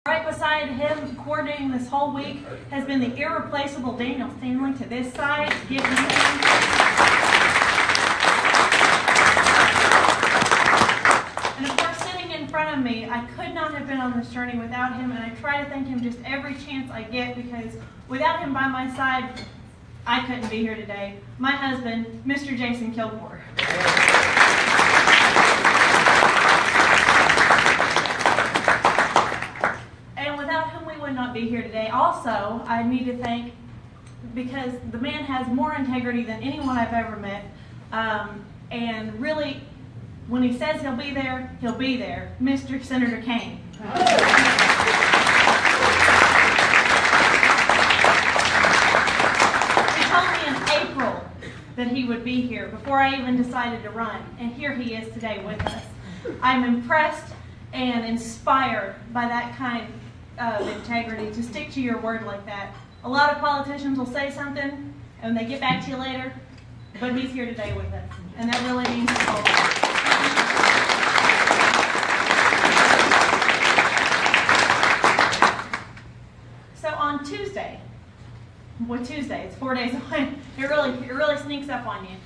Right beside him, coordinating this whole week, has been the irreplaceable Daniel Stanley to this side. Give him and of course, sitting in front of me, I could not have been on this journey without him, and I try to thank him just every chance I get, because without him by my side, I couldn't be here today. My husband, Mr. Jason Kilgore. Not be here today. Also, I need to thank, because the man has more integrity than anyone I've ever met, and really, when he says he'll be there, Mr. Senator Kaine. He told me in April that he would be here before I even decided to run, and here he is today with us. I'm impressed and inspired by that kind of integrity, to stick to your word like that. A lot of politicians will say something and they get back to you later, but he's here today with us, and that really means the whole lot. So on Tuesday, it's 4 days away, it really sneaks up on you.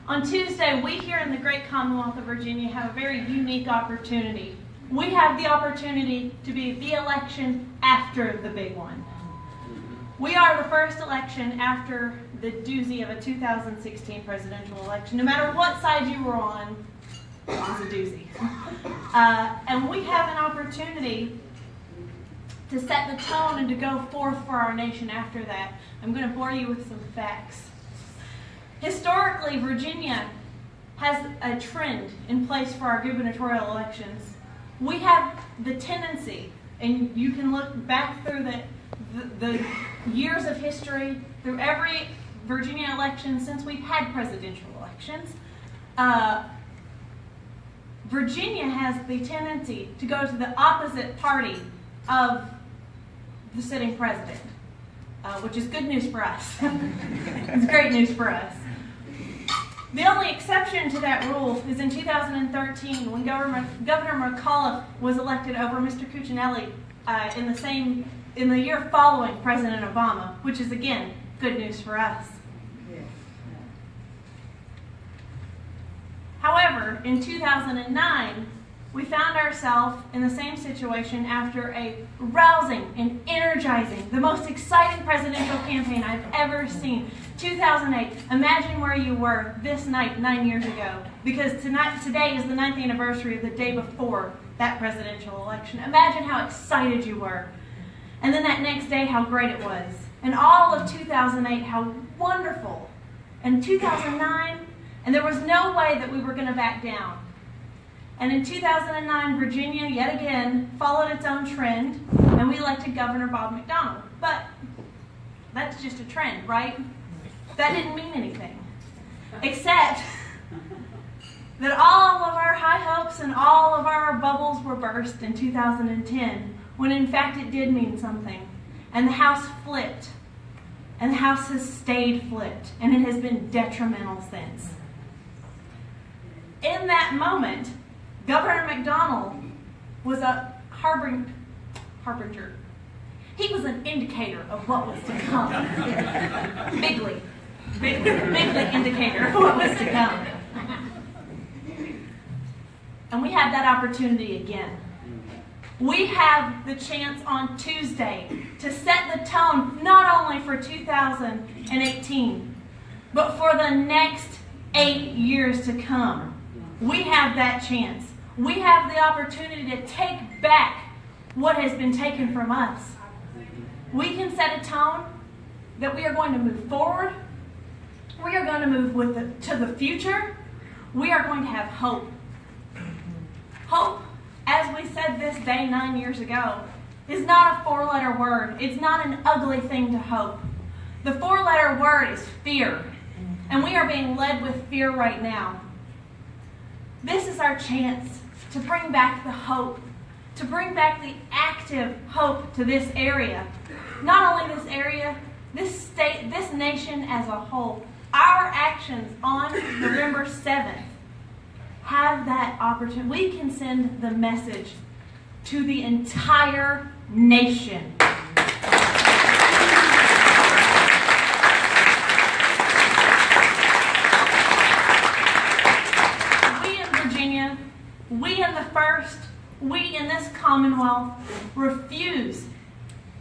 On Tuesday, we here in the great Commonwealth of Virginia have a very unique opportunity. We have the opportunity to be the election after the big one. We are the first election after the doozy of a 2016 presidential election. No matter what side you were on, it was a doozy. And we have an opportunity to set the tone and to go forth for our nation after that. I'm going to bore you with some facts. Historically, Virginia has a trend in place for our gubernatorial elections. We have the tendency, and you can look back through the years of history, through every Virginia election since we've had presidential elections, Virginia has the tendency to go to the opposite party of the sitting president, which is good news for us. It's great news for us. The only exception to that rule is in 2013, when Governor McAuliffe was elected over Mr. Cuccinelli in the year following President Obama, which is again good news for us. However, in 2009, we found ourselves in the same situation after a rousing and energizing, the most exciting presidential campaign I've ever seen. 2008, imagine where you were this night 9 years ago, because today is the 9th anniversary of the day before that presidential election. Imagine how excited you were. And then that next day, how great it was. And all of 2008, how wonderful. And 2009, and there was no way that we were going to back down. And in 2009, Virginia, yet again, followed its own trend, and we elected Governor Bob McDonnell. But that's just a trend, right? That didn't mean anything. Except that all of our high hopes and all of our bubbles were burst in 2010, when in fact it did mean something. And the House flipped. And the House has stayed flipped. And it has been detrimental since. In that moment, Governor McDonnell was a harbinger. He was an indicator of what was to come. Bigly indicator of what was to come. And we have that opportunity again. We have the chance on Tuesday to set the tone not only for 2018, but for the next 8 years to come. We have that chance. We have the opportunity to take back what has been taken from us. We can set a tone that we are going to move forward. We are going to move to the future. We are going to have hope. Hope, as we said this day 9 years ago, is not a four-letter word. It's not an ugly thing to hope. The four-letter word is fear. And we are being led with fear right now. This is our chance to bring back the hope, to bring back the active hope to this area. Not only this area, this state, this nation as a whole. Our actions on November 7th have that opportunity. We can send the message to the entire nation. We in Virginia, we in the First, we in this Commonwealth refuse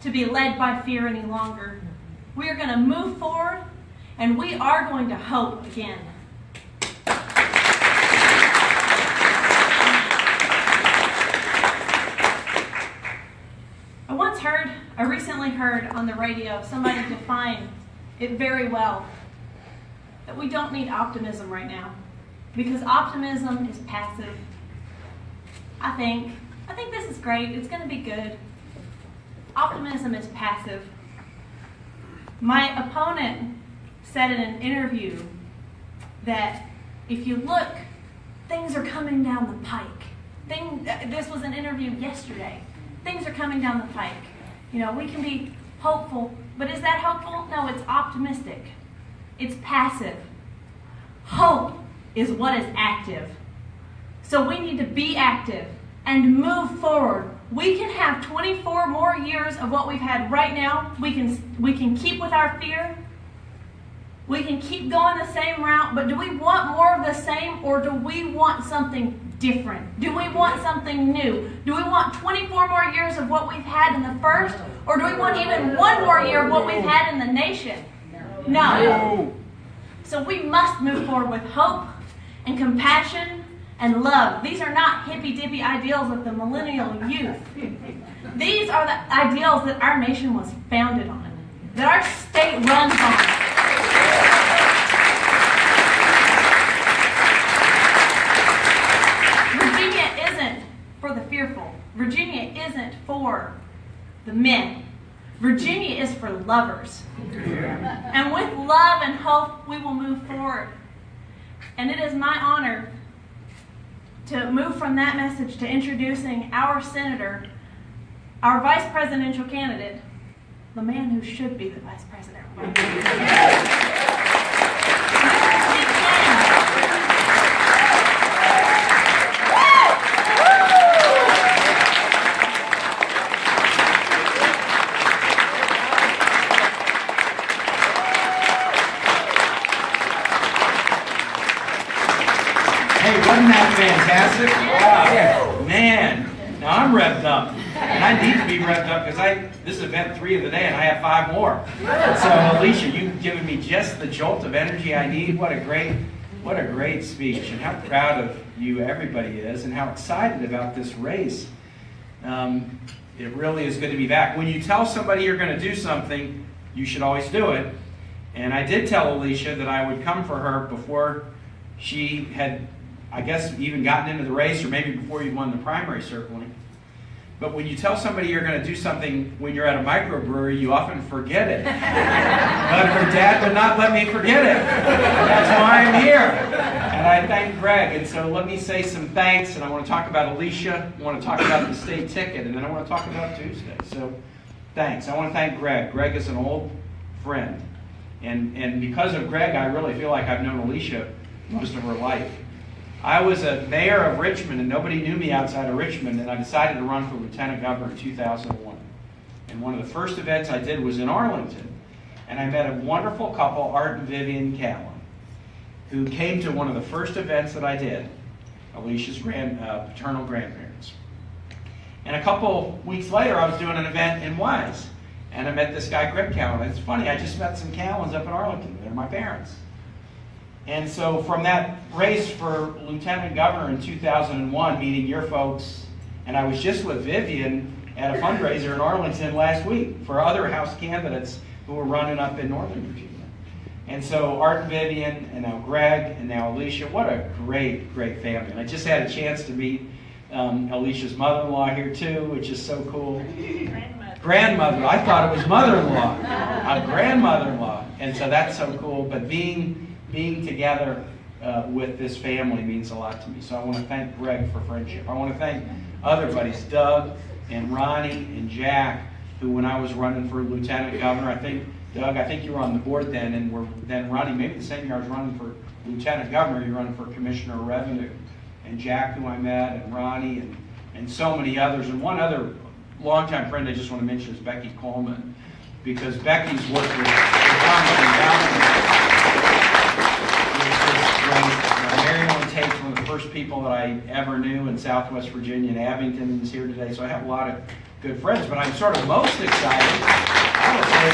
to be led by fear any longer. We are going to move forward, and we are going to hope again. I recently heard on the radio somebody define it very well, that we don't need optimism right now, because optimism is passive. I think this is great. It's going to be good. Optimism is passive. My opponent said in an interview that if you look, things are coming down the pike. This was an interview yesterday. Things are coming down the pike. You know, we can be hopeful, but is that hopeful? No, it's optimistic. It's passive. Hope is what is active. So we need to be active and move forward. We can have 24 more years of what we've had right now. We can keep with our fear. We can keep going the same route, but do we want more of the same, or do we want something different? Do we want something new? Do we want 24 more years of what we've had in the First, or do we want even one more year of what we've had in the nation? No. So we must move forward with hope and compassion and love. These are not hippy-dippy ideals of the millennial youth. These are the ideals that our nation was founded on, that our state runs on. For the fearful. Virginia isn't for the men. Virginia is for lovers. And with love and hope, we will move forward. And it is my honor to move from that message to introducing our senator, our vice presidential candidate, the man who should be the vice president. Wasn't that fantastic? Wow. Man, now I'm revved up. And I need to be revved up because this is event 3 of the day and I have 5 more. So Alicia, you've given me just the jolt of energy I need. What a great speech, and how proud of you everybody is, and how excited about this race. It really is good to be back. When you tell somebody you're going to do something, you should always do it. And I did tell Alicia that I would come for her before she had, I guess, even gotten into the race, or maybe before you won the primary, certainly. But when you tell somebody you're going to do something when you're at a microbrewery, you often forget it. But her dad would not let me forget it. That's why I'm here. And I thank Greg. And so let me say some thanks. And I want to talk about Alicia. I want to talk about the state ticket. And then I want to talk about Tuesday. So thanks. I want to thank Greg. Greg is an old friend. And because of Greg, I really feel like I've known Alicia most of her life. I was a mayor of Richmond, and nobody knew me outside of Richmond, and I decided to run for lieutenant governor in 2001. And one of the first events I did was in Arlington, and I met a wonderful couple, Art and Vivian Kallen, who came to one of the first events that I did, Alicia's paternal grandparents. And a couple weeks later, I was doing an event in Wise, and I met this guy, Greg Kallen. It's funny, I just met some Kallens up in Arlington. They're my parents. And so from that race for lieutenant governor in 2001, meeting your folks, and I was just with Vivian at a fundraiser in Arlington last week for other House candidates who were running up in Northern Virginia. And so Art and Vivian, and now Greg, and now Alicia, what a great, great family. And I just had a chance to meet Alicia's mother-in-law here too, which is so cool. Grandmother. I thought it was mother-in-law. A grandmother-in-law. And so that's so cool. But being together with this family means a lot to me. So I want to thank Greg for friendship. I want to thank other buddies, Doug and Ronnie and Jack, who when I was running for lieutenant governor, Doug, I think you were on the board then, and then Ronnie, maybe the same year I was running for lieutenant governor, you were running for commissioner of revenue. And Jack, who I met, and Ronnie, and so many others. And one other longtime friend I just want to mention is Becky Coleman, because Becky's worked with Congress and Mary Ellen Tate's one of the first people that I ever knew in Southwest Virginia, and Abington is here today, so I have a lot of good friends. But I'm sort of most excited, I would say,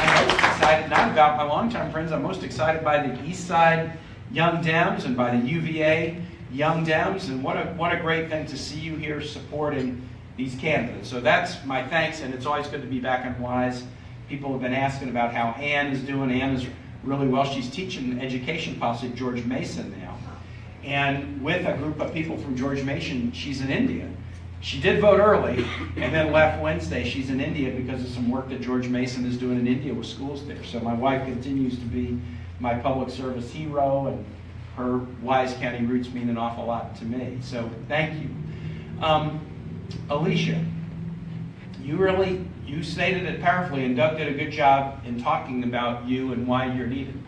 I'm most excited not about my longtime friends, I'm most excited by the East Side Young Dems and by the UVA Young Dems, and what a great thing to see you here supporting these candidates. So that's my thanks, and it's always good to be back in Wise. People have been asking about how Ann is doing. Ann is really well. She's teaching education policy at George Mason now. And with a group of people from George Mason, she's in India. She did vote early and then left Wednesday. She's in India because of some work that George Mason is doing in India with schools there. So my wife continues to be my public service hero, and her Wise County roots mean an awful lot to me. So thank you. Alicia, you stated it powerfully, and Doug did a good job in talking about you and why you're needed.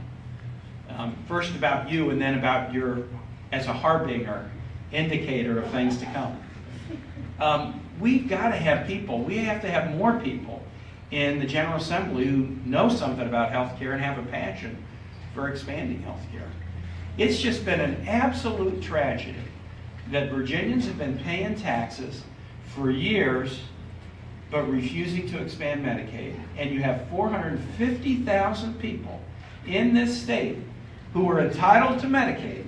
First about you, and then about your, as a harbinger, indicator of things to come. We've got to have people, we have to have more people in the General Assembly who know something about healthcare and have a passion for expanding healthcare. It's just been an absolute tragedy that Virginians have been paying taxes for years, but refusing to expand Medicaid. And you have 450,000 people in this state who are entitled to Medicaid,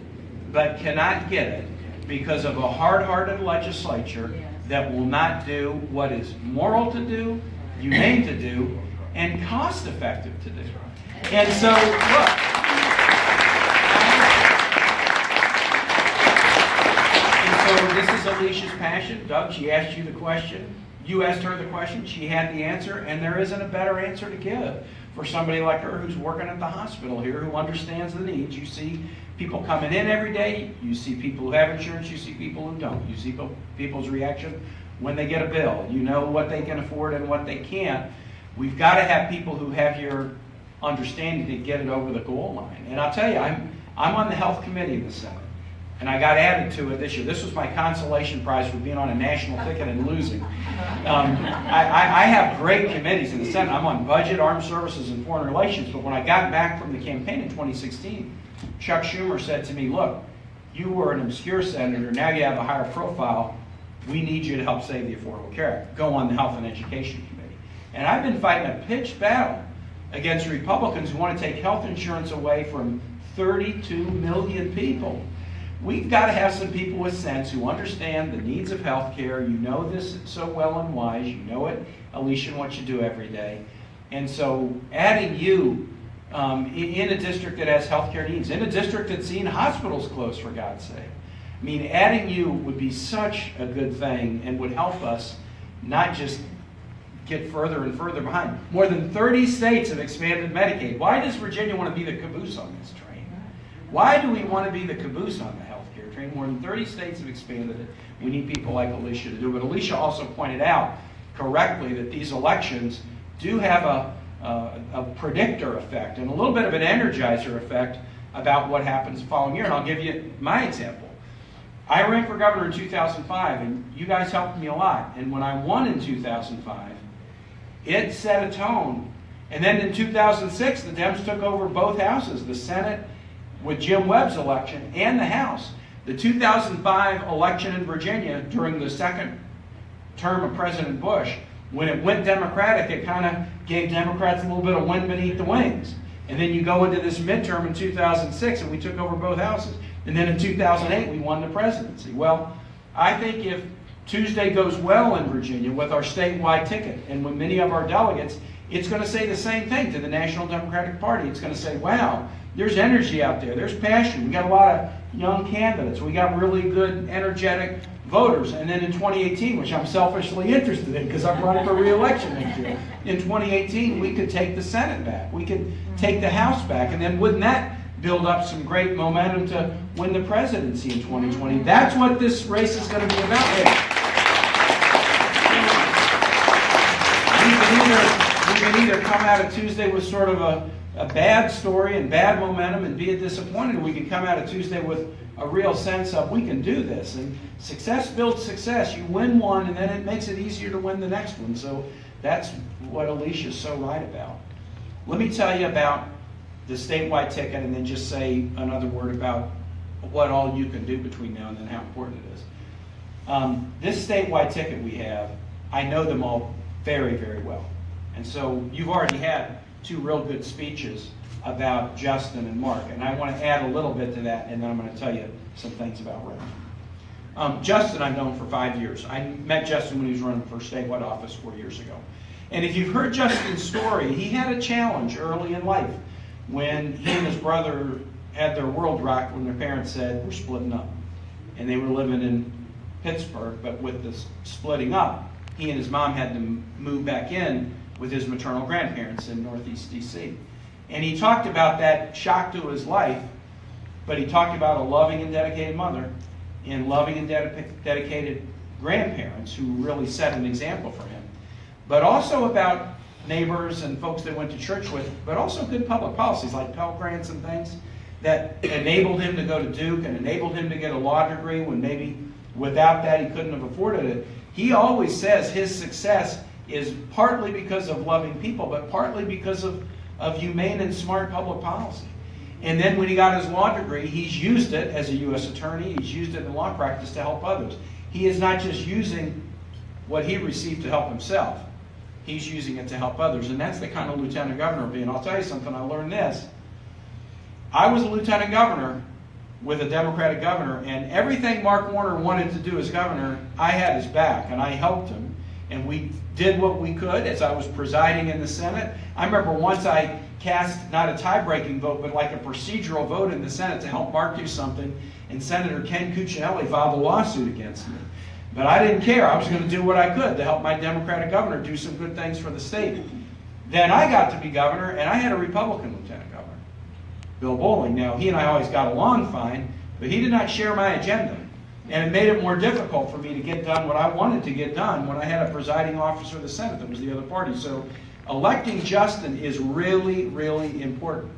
but cannot get it because of a hard-hearted legislature that will not do what is moral to do, humane to do, and cost-effective to do. And so, look, this is Alicia's passion. Doug, she asked you the question. You asked her the question. She had the answer, and there isn't a better answer to give for somebody like her who's working at the hospital here, who understands the needs. You see people coming in every day. You see people who have insurance. You see people who don't. You see people's reaction when they get a bill. You know what they can afford and what they can't. We've got to have people who have your understanding to get it over the goal line. And I'll tell you, I'm on the health committee in the Senate. And I got added to it this year. This was my consolation prize for being on a national ticket and losing. I have great committees in the Senate. I'm on budget, armed services, and foreign relations. But when I got back from the campaign in 2016, Chuck Schumer said to me, look, you were an obscure senator. Now you have a higher profile. We need you to help save the Affordable Care Act. Go on the Health and Education Committee. And I've been fighting a pitched battle against Republicans who want to take health insurance away from 32 million people. We've got to have some people with sense who understand the needs of health care. You know this so well and wise. You know it, Alicia, and what you do every day. And so adding you in a district that has health care needs, in a district that's seen hospitals close, for God's sake. I mean, adding you would be such a good thing and would help us not just get further and further behind. More than 30 states have expanded Medicaid. Why does Virginia want to be the caboose on this train? Why do we want to be the caboose on the healthcare train? More than 30 states have expanded it. We need people like Alicia to do it. But Alicia also pointed out correctly that these elections do have a predictor effect and a little bit of an energizer effect about what happens the following year. And I'll give you my example. I ran for governor in 2005, and you guys helped me a lot. And when I won in 2005, it set a tone. And then in 2006, the Dems took over both houses, the Senate with Jim Webb's election and the House. The 2005 election in Virginia during the second term of President Bush, when it went Democratic, it kind of gave Democrats a little bit of wind beneath the wings. And then you go into this midterm in 2006, and we took over both houses. And then in 2008, we won the presidency. Well, I think if Tuesday goes well in Virginia with our statewide ticket and with many of our delegates, it's going to say the same thing to the National Democratic Party. It's going to say, wow, there's energy out there. There's passion. We got a lot of young candidates. We got really good, energetic voters. And then in 2018, which I'm selfishly interested in because I'm running for re-election next year, in 2018, we could take the Senate back. We could take the House back. And then wouldn't that build up some great momentum to win the presidency in 2020? That's what this race is going to be about. We can either come out of Tuesday with sort of a a bad story and bad momentum and be disappointed. We can come out of Tuesday with a real sense of we can do this. And success builds success. You win one, and then it makes it easier to win the next one. So that's what Alicia's so right about. Let me tell you about the statewide ticket, and then just say another word about what all you can do between now and then, how important it is. This statewide ticket we have, I know them all very, very well. And so you've already had two real good speeches about Justin and Mark, and I want to add a little bit to that, and then I'm going to tell you some things about Rick. Justin I've known for 5 years. I met Justin when he was running for statewide office 4 years ago. And if you've heard Justin's story, he had a challenge early in life when he and his brother had their world rocked when their parents said, we're splitting up. And they were living in Pittsburgh, but with this splitting up, he and his mom had to move back in with his maternal grandparents in Northeast DC. And he talked about that shock to his life, but he talked about a loving and dedicated mother and loving and dedicated grandparents who really set an example for him. But also about neighbors and folks that went to church with, but also good public policies like Pell Grants and things that enabled him to go to Duke and enabled him to get a law degree when maybe without that he couldn't have afforded it. He always says his success is partly because of loving people, but partly because of humane and smart public policy. And then when he got his law degree, he's used it as a U.S. attorney, he's used it in law practice to help others. He is not just using what he received to help himself, he's using it to help others. And that's the kind of lieutenant governor being. I'll tell you something, I learned this. I was a lieutenant governor with a Democratic governor, and everything Mark Warner wanted to do as governor, I had his back, and I helped him. And we did what we could as I was presiding in the Senate. I remember once I cast not a tie-breaking vote, but like a procedural vote in the Senate to help Mark do something, and Senator Ken Cuccinelli filed a lawsuit against me. But I didn't care. I was going to do what I could to help my Democratic governor do some good things for the state. Then I got to be governor, and I had a Republican lieutenant governor, Bill Bowling. Now, he and I always got along fine, but he did not share my agenda. And it made it more difficult for me to get done what I wanted to get done when I had a presiding officer of the Senate that was the other party. So electing Justin is really, really important.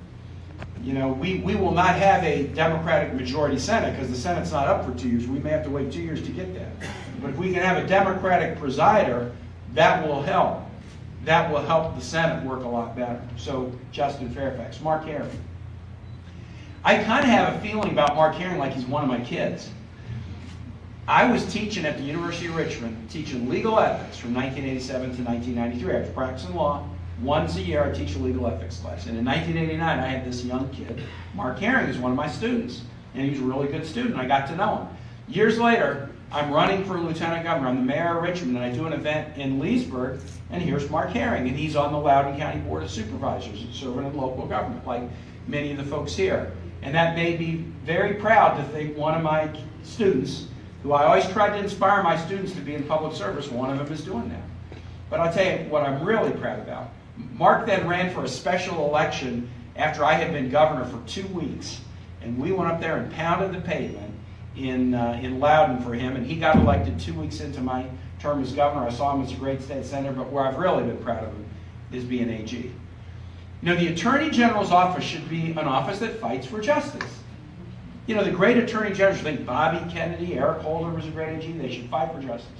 You know, we will not have a Democratic majority Senate because the Senate's not up for 2 years. We may have to wait 2 years to get that. But if we can have a Democratic presider, that will help. That will help the Senate work a lot better. So Justin Fairfax. Mark Herring. I kind of have a feeling about Mark Herring like he's one of my kids. I was teaching at the University of Richmond, teaching legal ethics from 1987 to 1993. I was practicing law. Once a year, I teach a legal ethics class. And in 1989, I had this young kid. Mark Herring is one of my students. And he was a really good student. I got to know him. Years later, I'm running for lieutenant governor. I'm the mayor of Richmond, and I do an event in Leesburg, and here's Mark Herring. And he's on the Loudoun County Board of Supervisors, serving in local government, like many of the folks here. And that made me very proud to think one of my students, who I always tried to inspire my students to be in public service, one of them is doing that. But I'll tell you what I'm really proud about. Mark then ran for a special election after I had been governor for 2 weeks. And we went up there and pounded the pavement in Loudoun for him. And he got elected 2 weeks into my term as governor. I saw him as a great state senator. But where I've really been proud of him is being AG. You know, the Attorney General's office should be an office that fights for justice. You know, the great attorney generals, think Bobby Kennedy, Eric Holder was a great AG, they should fight for justice.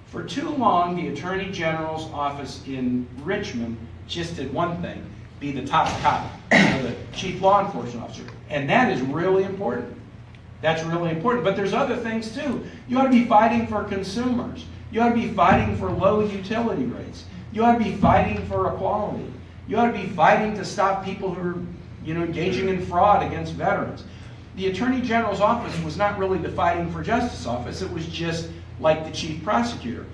For too long, the Attorney General's office in Richmond just did one thing, be the top cop, the chief law enforcement officer. And that is really important. That's really important. But there's other things too. You ought to be fighting for consumers. You ought to be fighting for low utility rates. You ought to be fighting for equality. You ought to be fighting to stop people who are, engaging in fraud against veterans. The Attorney General's office was not really the fighting for justice office. It was just like the chief prosecutor.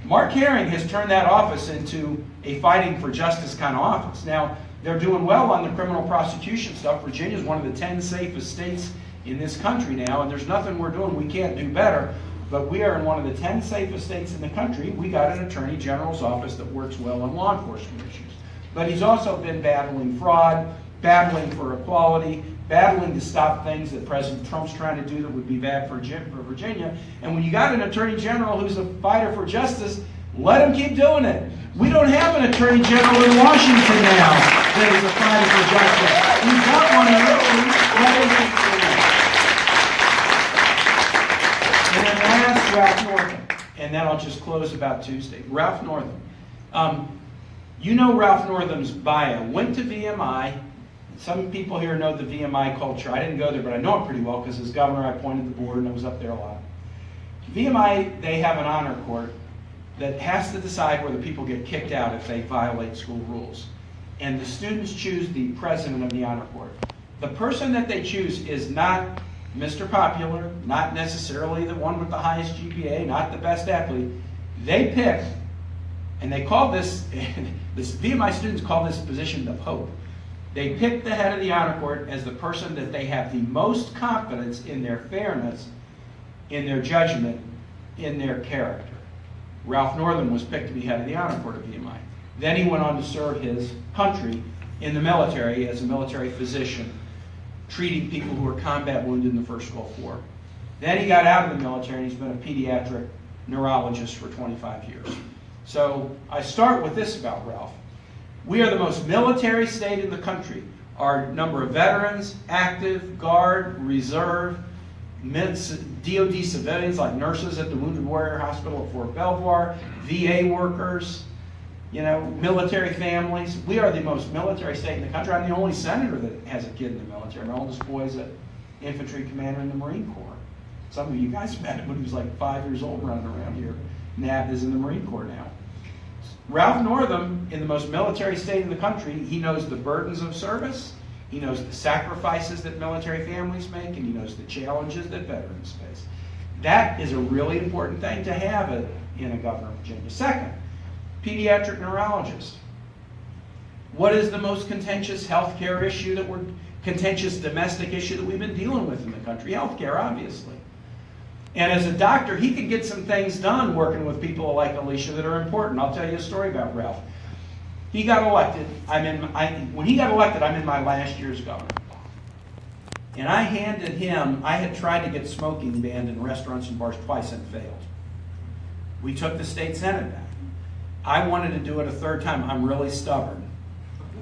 Mark Herring has turned that office into a fighting for justice kind of office. Now, they're doing well on the criminal prosecution stuff. Virginia is one of the 10 safest states in this country now, and there's nothing we're doing we can't do better. But we are in one of the 10 safest states in the country. We got an Attorney General's office that works well on law enforcement issues. But he's also been battling fraud, battling for equality, battling to stop things that President Trump's trying to do that would be bad for Virginia. And when you got an Attorney General who's a fighter for justice, let him keep doing it. We don't have an Attorney General in Washington now that is fighting for justice. We've got one of those. And then last, Ralph Norton. And then I'll just close about Tuesday. Ralph Northam. You know Ralph Northam's bio. Went to VMI. Some people here know the VMI culture. I didn't go there, but I know it pretty well because as governor, I appointed the board and I was up there a lot. VMI, they have an honor court that has to decide whether people get kicked out if they violate school rules. And the students choose the president of the honor court. The person that they choose is not Mr. Popular, not necessarily the one with the highest GPA, not the best athlete. They pick, and they call this, VMI students call this position the Pope. They pick the head of the honor court as the person that they have the most confidence in their fairness, in their judgment, in their character. Ralph Northam was picked to be head of the honor court of VMI. Then he went on to serve his country in the military as a military physician, treating people who were combat wounded in the First Gulf War. Then he got out of the military and he's been a pediatric neurologist for 25 years. So I start with this about Ralph. We are the most military state in the country. Our number of veterans, active, guard, reserve, DOD civilians like nurses at the Wounded Warrior Hospital at Fort Belvoir, VA workers, military families. We are the most military state in the country. I'm the only senator that has a kid in the military. My oldest boy is an infantry commander in the Marine Corps. Some of you guys met him when he was like 5 years old running around here. Nab is in the Marine Corps now. Ralph Northam, in the most military state in the country, he knows the burdens of service, he knows the sacrifices that military families make, and he knows the challenges that veterans face. That is a really important thing to have in a governor of Virginia. Second, pediatric neurologist. What is the most contentious healthcare issue contentious domestic issue that we've been dealing with in the country? Healthcare, obviously. And as a doctor, he can get some things done working with people like Alicia that are important. I'll tell you a story about Ralph. He got elected. When he got elected, I'm in my last year as governor. And I handed him, I had tried to get smoking banned in restaurants and bars twice and failed. We took the state senate back. I wanted to do it a third time. I'm really stubborn.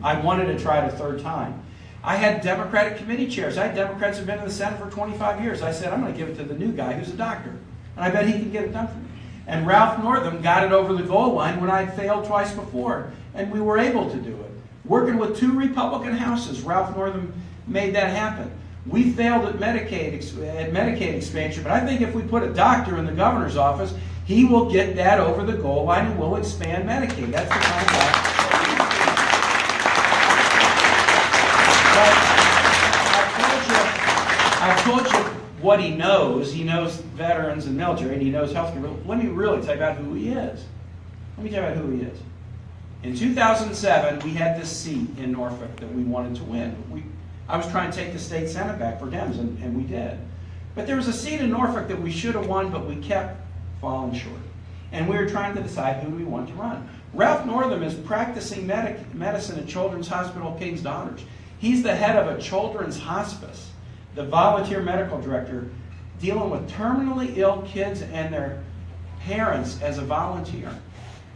I wanted to try it a third time. I had Democratic committee chairs. I had Democrats who've been in the Senate for 25 years. I said, I'm going to give it to the new guy who's a doctor. And I bet he can get it done for me. And Ralph Northam got it over the goal line when I'd failed twice before. And we were able to do it. Working with 2 Republican houses, Ralph Northam made that happen. We failed at Medicaid expansion, but I think if we put a doctor in the governor's office, he will get that over the goal line and will expand Medicaid. That's the kind of guy. I've told you what he knows. He knows veterans and military, and he knows healthcare. Let me really tell you about who he is. In 2007, we had this seat in Norfolk that we wanted to win. I was trying to take the state senate back for Dems, and we did. But there was a seat in Norfolk that we should have won, but we kept falling short. And we were trying to decide who we want to run. Ralph Northam is practicing medicine at Children's Hospital King's Daughters. He's the head of a children's hospice, the volunteer medical director, dealing with terminally ill kids and their parents as a volunteer.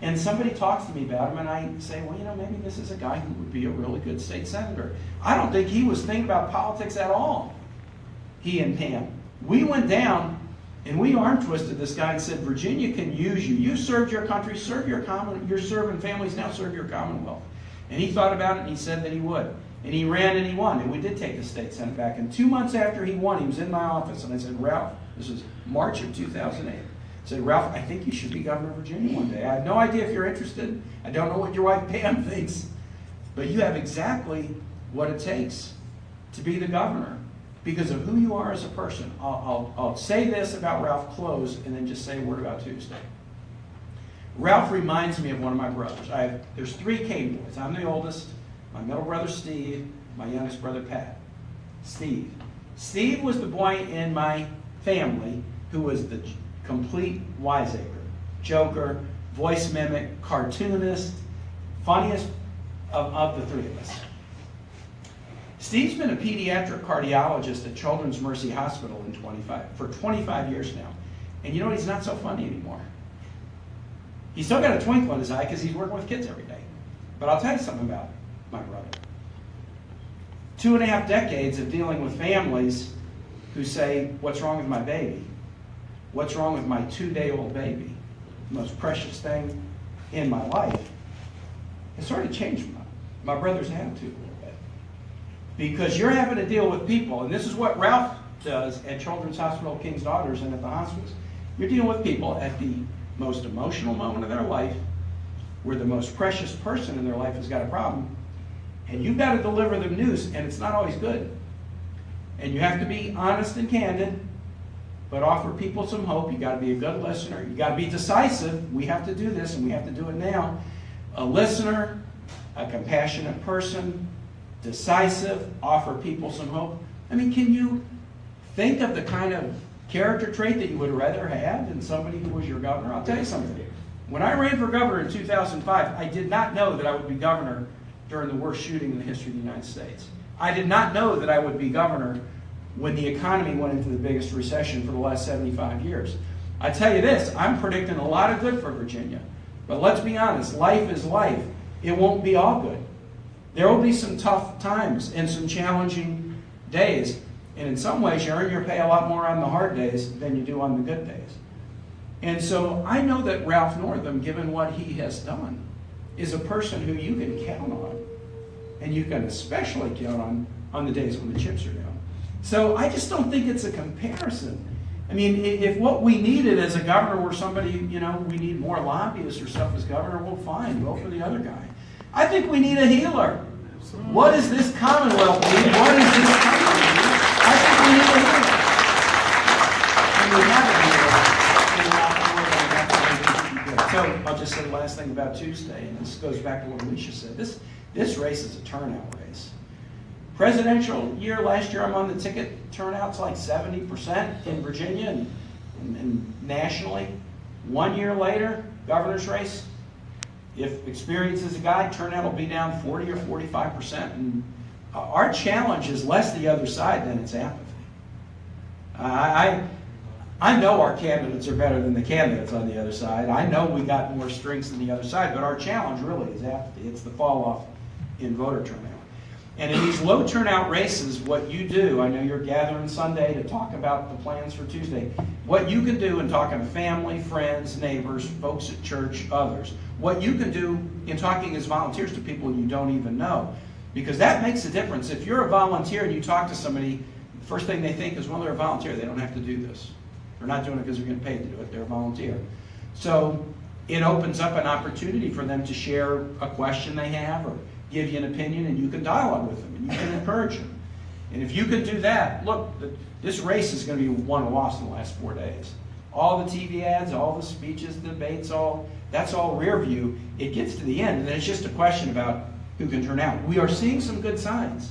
And somebody talks to me about him, and I say, well, maybe this is a guy who would be a really good state senator. I don't think he was thinking about politics at all, he and Pam. We went down, and we arm twisted this guy and said, Virginia can use you. You served your country, you're serving families, now serve your Commonwealth. And he thought about it, and he said that he would. And he ran and he won, and we did take the state senate back. And 2 months after he won, he was in my office, and I said, Ralph, this was March of 2008. I said, Ralph, I think you should be governor of Virginia one day. I have no idea if you're interested. I don't know what your wife Pam thinks. But you have exactly what it takes to be the governor because of who you are as a person. I'll say this about Ralph, close, and then just say a word about Tuesday. Ralph reminds me of one of my brothers. There's 3 Kaine boys. I'm the oldest. My middle brother, Steve. My youngest brother, Pat. Steve. Steve was the boy in my family who was the complete wiseacre, joker, voice mimic, cartoonist, funniest of the 3 of us. Steve's been a pediatric cardiologist at Children's Mercy Hospital for 25 years now. And you know what? He's not so funny anymore. He's still got a twinkle in his eye because he's working with kids every day. But I'll tell you something about my brother. 2.5 decades of dealing with families who say, what's wrong with my baby? What's wrong with my 2-day-old baby? The most precious thing in my life. It sort of changed my brother's attitude a little bit. Because you're having to deal with people, and this is what Ralph does at Children's Hospital King's Daughters and at the hospice. You're dealing with people at the most emotional moment of their life, where the most precious person in their life has got a problem, and you've got to deliver them news, and it's not always good. And you have to be honest and candid, but offer people some hope. You got to be a good listener. You got to be decisive. We have to do this, and we have to do it now. A listener, a compassionate person, decisive, offer people some hope. I mean, can you think of the kind of character trait that you would rather have in somebody who was your governor? I'll tell you something. When I ran for governor in 2005, I did not know that I would be governor during the worst shooting in the history of the United States. I did not know that I would be governor when the economy went into the biggest recession for the last 75 years. I tell you this, I'm predicting a lot of good for Virginia. But let's be honest, life is life. It won't be all good. There will be some tough times and some challenging days. And in some ways, you earn your pay a lot more on the hard days than you do on the good days. And so I know that Ralph Northam, given what he has done, is a person who you can count on. And you can especially count on the days when the chips are down. So I just don't think it's a comparison. I mean, if what we needed as a governor were somebody, you know, we need more lobbyists or stuff as governor, well, fine, go for the other guy. I think we need a healer. What does this Commonwealth need? What does this country need? I think we need a healer. And we have a healer. So I'll just say the last thing about Tuesday, and this goes back to what Alicia said. This race is a turnout race. Presidential year, last year I'm on the ticket, turnout's like 70% in Virginia and nationally. 1 year later, governor's race, if experience is a guide, turnout will be down 40 or 45%. And our challenge is less the other side than it's apathy. I know our candidates are better than the candidates on the other side. I know we got more strengths than the other side, but our challenge really is apathy. It's the fall off in voter turnout. And in these low turnout races, what you do, I know you're gathering Sunday to talk about the plans for Tuesday, what you can do in talking to family, friends, neighbors, folks at church, others, what you can do in talking as volunteers to people you don't even know, because that makes a difference. If you're a volunteer and you talk to somebody, the first thing they think is, well, they're a volunteer, they don't have to do this. They're not doing it because they're getting paid to do it, they're a volunteer. So it opens up an opportunity for them to share a question they have or give you an opinion, and you can dialogue with them, and you can encourage them. And if you can do that, look, this race is going to be won or lost in the last 4 days. All the TV ads, all the speeches, debates, that's all rear view. It gets to the end, and then it's just a question about who can turn out. We are seeing some good signs.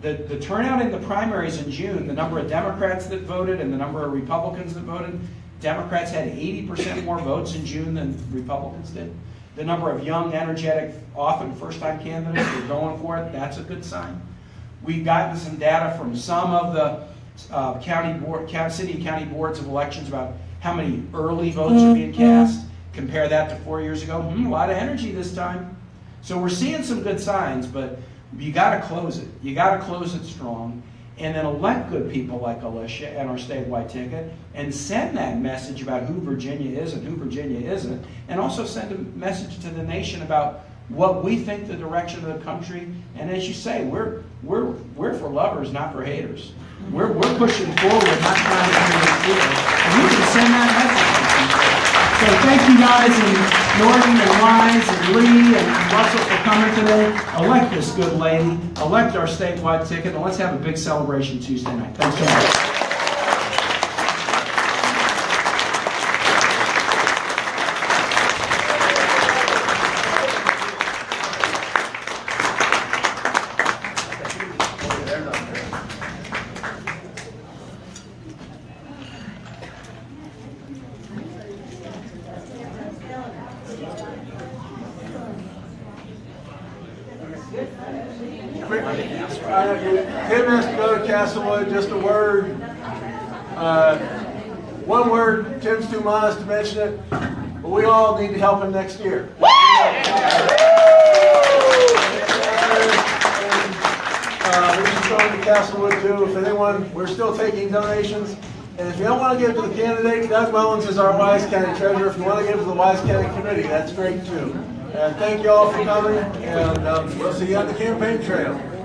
The turnout in the primaries in June, the number of Democrats that voted and the number of Republicans that voted, Democrats had 80% more votes in June than Republicans did. The number of young, energetic, often first-time candidates who are going for it, that's a good sign. We've gotten some data from some of the city and county boards of elections about how many early votes are being cast. Compare that to 4 years ago. A lot of energy this time. So we're seeing some good signs, but you got to close it. You got to close it strong, and then elect good people like Alicia and our statewide ticket, and send that message about who Virginia is and who Virginia isn't, and also send a message to the nation about what we think the direction of the country. And as you say, we're for lovers, not for haters. We're pushing forward, not trying to interfere. And you can send that message to people. So thank you guys, and Norton and Wise and Lee and Russell for coming today. Elect this good lady. Elect our statewide ticket, and let's have a big celebration Tuesday night. Thanks so much. Just a word. One word, Tim's too modest to mention it, but we all need to help him next year. Castlewood too. If anyone, we're still taking donations. And if you don't want to give to the candidate, Doug Mullins is our Wise County Treasurer. If you want to give to the Wise County Committee, that's great too. And thank you all for coming, and we'll see you on the campaign trail.